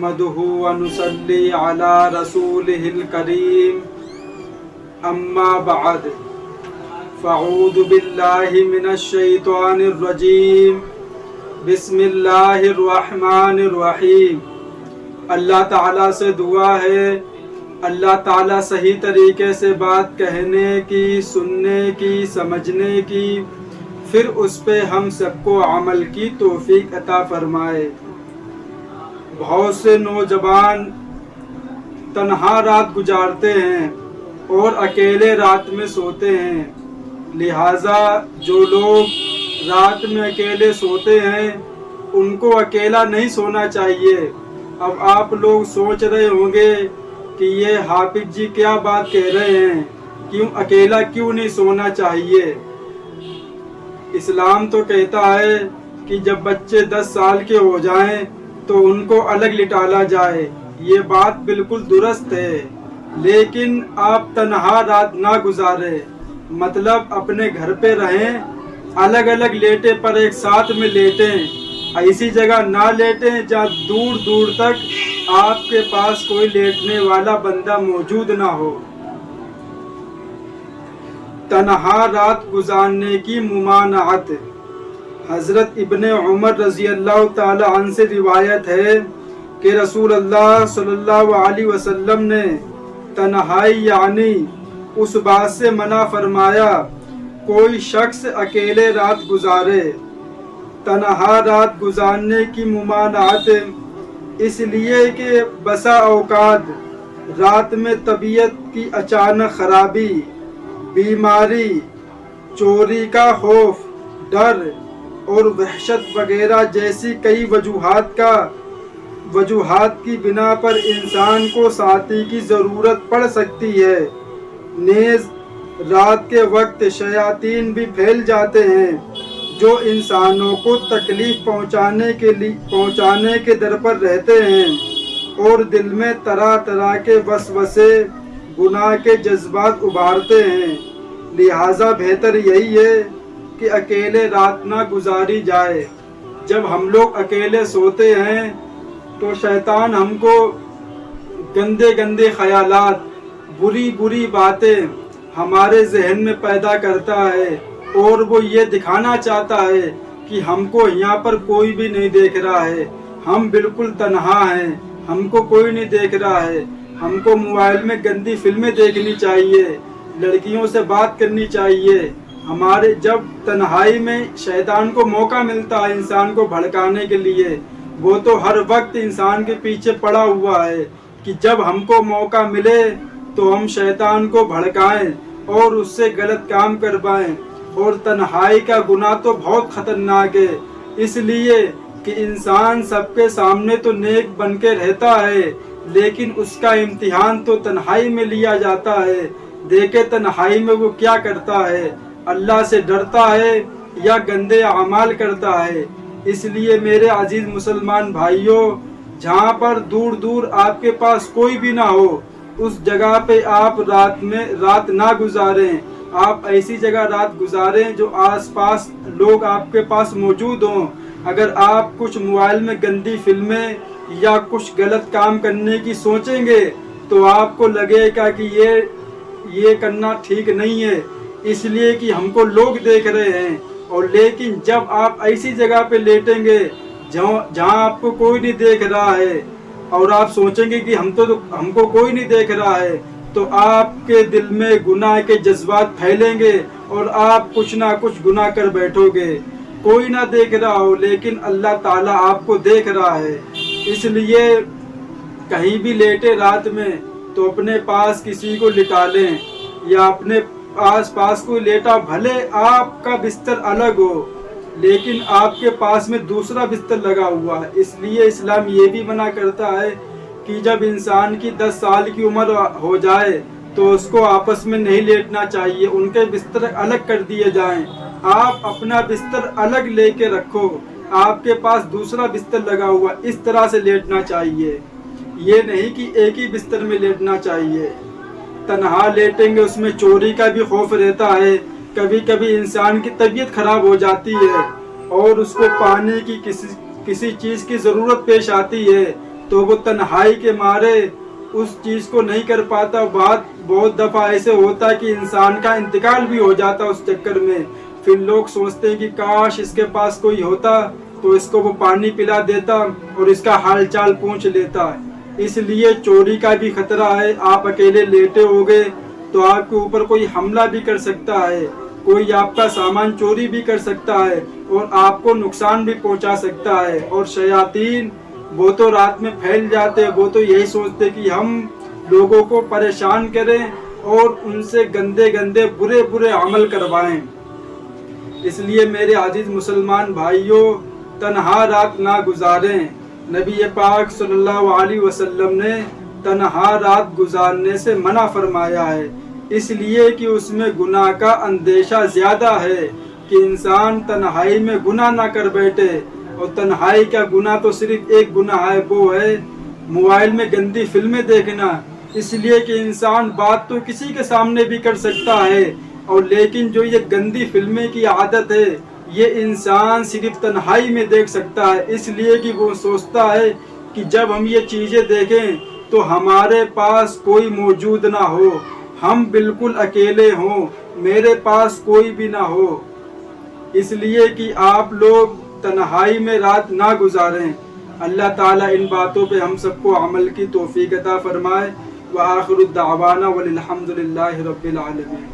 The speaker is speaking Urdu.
نحمده ونصلي على رسوله الكريم أما بعد فأعوذ بالله من الشيطان الرجيم بسم اللہ الرحمن الرحیم۔ اللہ تعالیٰ سے دعا ہے اللہ تعالیٰ صحیح طریقے سے بات کہنے کی، سننے کی، سمجھنے کی، پھر اس پہ ہم سب کو عمل کی توفیق عطا فرمائے۔ بہت سے نوجوان تنہا رات گزارتے ہیں اور اکیلے رات میں سوتے ہیں، لہٰذا جو لوگ رات میں اکیلے سوتے ہیں ان کو اکیلا نہیں سونا چاہیے۔ اب آپ لوگ سوچ رہے ہوں گے کہ یہ حافظ جی کیا بات کہہ رہے ہیں، کیوں اکیلا کیوں نہیں سونا چاہیے؟ اسلام تو کہتا ہے کہ جب بچے 10 سال کے ہو جائیں تو ان کو الگ لٹالا جائے، یہ بات بالکل درست ہے، لیکن آپ تنہا رات نہ گزاریں، مطلب اپنے گھر پہ رہیں، الگ الگ لیٹے پر ایک ساتھ میں لیٹیں، ایسی جگہ نہ لیٹیں جہاں دور دور تک آپ کے پاس کوئی لیٹنے والا بندہ موجود نہ ہو۔ تنہا رات گزارنے کی ممانعت۔ حضرت ابن عمر رضی اللہ تعالی عنہ سے روایت ہے کہ رسول اللہ صلی اللہ علیہ وسلم نے تنہائی یعنی اس بات سے منع فرمایا کوئی شخص اکیلے رات گزارے۔ تنہا رات گزارنے کی ممانعت اس لیے کہ بسا اوقات رات میں طبیعت کی اچانک خرابی، بیماری، چوری کا خوف، ڈر اور وحشت وغیرہ جیسی کئی وجوہات کی بنا پر انسان کو ساتھی کی ضرورت پڑ سکتی ہے۔ نیز رات کے وقت شیاطین بھی پھیل جاتے ہیں جو انسانوں کو تکلیف پہنچانے کے در پر رہتے ہیں اور دل میں طرح طرح کے وسوسے، گناہ کے جذبات ابھارتے ہیں، لہٰذا بہتر یہی ہے کہ اکیلے رات نہ گزاری جائے۔ جب ہم لوگ اکیلے سوتے ہیں تو شیطان ہم کو گندے گندے خیالات، بری بری باتیں ہمارے ذہن میں پیدا کرتا ہے اور وہ یہ دکھانا چاہتا ہے کہ ہم کو یہاں پر کوئی بھی نہیں دیکھ رہا ہے، ہم بالکل تنہا ہیں، ہم کو کوئی نہیں دیکھ رہا ہے، ہم کو موبائل میں گندی فلمیں دیکھنی چاہیے، لڑکیوں سے بات کرنی چاہیے۔ ہمارے جب تنہائی میں شیطان کو موقع ملتا ہے انسان کو بھڑکانے کے لیے، وہ تو ہر وقت انسان کے پیچھے پڑا ہوا ہے کہ جب ہم کو موقع ملے تو ہم شیطان کو بھڑکائیں اور اس سے غلط کام کروائیں۔ اور تنہائی کا گناہ تو بہت خطرناک ہے، اس لیے کہ انسان سب کے سامنے تو نیک بن کے رہتا ہے لیکن اس کا امتحان تو تنہائی میں لیا جاتا ہے۔ دیکھے تنہائی میں وہ کیا کرتا ہے، اللہ سے ڈرتا ہے یا گندے اعمال کرتا ہے۔ اس لیے میرے عزیز مسلمان بھائیوں، جہاں پر دور دور آپ کے پاس کوئی بھی نہ ہو اس جگہ پہ آپ رات نہ گزاریں، آپ ایسی جگہ رات گزاریں جو آس پاس لوگ آپ کے پاس موجود ہوں۔ اگر آپ کچھ موبائل میں گندی فلمیں یا کچھ غلط کام کرنے کی سوچیں گے تو آپ کو لگے گا کہ یہ کرنا ٹھیک نہیں ہے، اس لیے کہ ہم کو لوگ دیکھ رہے ہیں۔ اور لیکن جب آپ ایسی جگہ پہ لیٹیں گے جہاں آپ کو کوئی نہیں دیکھ رہا ہے اور آپ سوچیں گے کہ ہم کو کوئی نہیں دیکھ رہا ہے تو آپ کے دل میں گناہ کے جذبات پھیلیں گے اور آپ کچھ نہ کچھ گناہ کر بیٹھو گے۔ کوئی نہ دیکھ رہا ہو لیکن اللہ تعالیٰ آپ کو دیکھ رہا ہے، اس لیے کہیں بھی لیٹے رات میں تو اپنے پاس کسی کو لٹا لیں یا اپنے آس پاس کوئی لیٹا، بھلے آپ کا بستر الگ ہو لیکن آپ کے پاس میں دوسرا بستر لگا ہوا ہے۔ اس لیے اسلام یہ بھی منع کرتا ہے کہ جب انسان کی 10 سال کی عمر ہو جائے تو اس کو آپس میں نہیں لیٹنا چاہیے، ان کے بستر الگ کر دیے جائیں۔ آپ اپنا بستر الگ لے کے رکھو، آپ کے پاس دوسرا بستر لگا ہوا، اس طرح سے لیٹنا چاہیے، یہ نہیں کہ ایک ہی بستر میں لیٹنا چاہیے۔ تنہا لیٹیں گے اس میں چوری کا بھی خوف رہتا ہے، کبھی کبھی انسان کی طبیعت خراب ہو جاتی ہے اور اس کو پانی کی کسی چیز کی ضرورت پیش آتی ہے تو وہ تنہائی کے مارے اس چیز کو نہیں کر پاتا. بہت دفعہ ایسے ہوتا ہے کہ انسان کا انتقال بھی ہو جاتا اس چکر میں. پھر لوگ سوچتے ہیں کہ کاش اس کے پاس کوئی ہوتا تو اس کو وہ پانی پلا دیتا اور اس کا حال چال پوچھ لیتا. اس لیے چوری کا بھی خطرہ ہے. آپ اکیلے لیٹے ہوگے تو آپ کے اوپر کوئی حملہ بھی کر سکتا ہے, کوئی آپ کا سامان چوری بھی کر سکتا ہے اور آپ کو نقصان بھی پہنچا سکتا ہے. اور شیاطین وہ تو رات میں پھیل جاتے, وہ تو یہی سوچتے کہ ہم لوگوں کو پریشان کریں اور ان سے گندے گندے برے عمل کروائیں. اس لیے میرے عزیز مسلمان بھائیوں, تنہا رات نہ گزاریں. نبی پاک صلی اللہ علیہ وسلم نے تنہا رات گزارنے سے منع فرمایا ہے, اس لیے کہ اس میں گناہ کا اندیشہ زیادہ ہے کہ انسان تنہائی میں گناہ نہ کر بیٹھے. اور تنہائی کا گناہ تو صرف ایک گناہ ہے, وہ ہے موبائل میں گندی فلمیں دیکھنا. اس لیے کہ انسان بات تو کسی کے سامنے بھی کر سکتا ہے, اور لیکن جو یہ گندی فلمیں کی عادت ہے یہ انسان صرف تنہائی میں دیکھ سکتا ہے. اس لیے کہ وہ سوچتا ہے کہ جب ہم یہ چیزیں دیکھیں تو ہمارے پاس کوئی موجود نہ ہو, ہم بالکل اکیلے ہوں, میرے پاس کوئی بھی نہ ہو. اس لیے کہ آپ لوگ تنہائی میں رات نہ گزاریں. اللہ تعالیٰ ان باتوں پہ ہم سب کو عمل کی توفیق عطا فرمائے. وآخر الدعوانا والحمد للہ رب العالمین.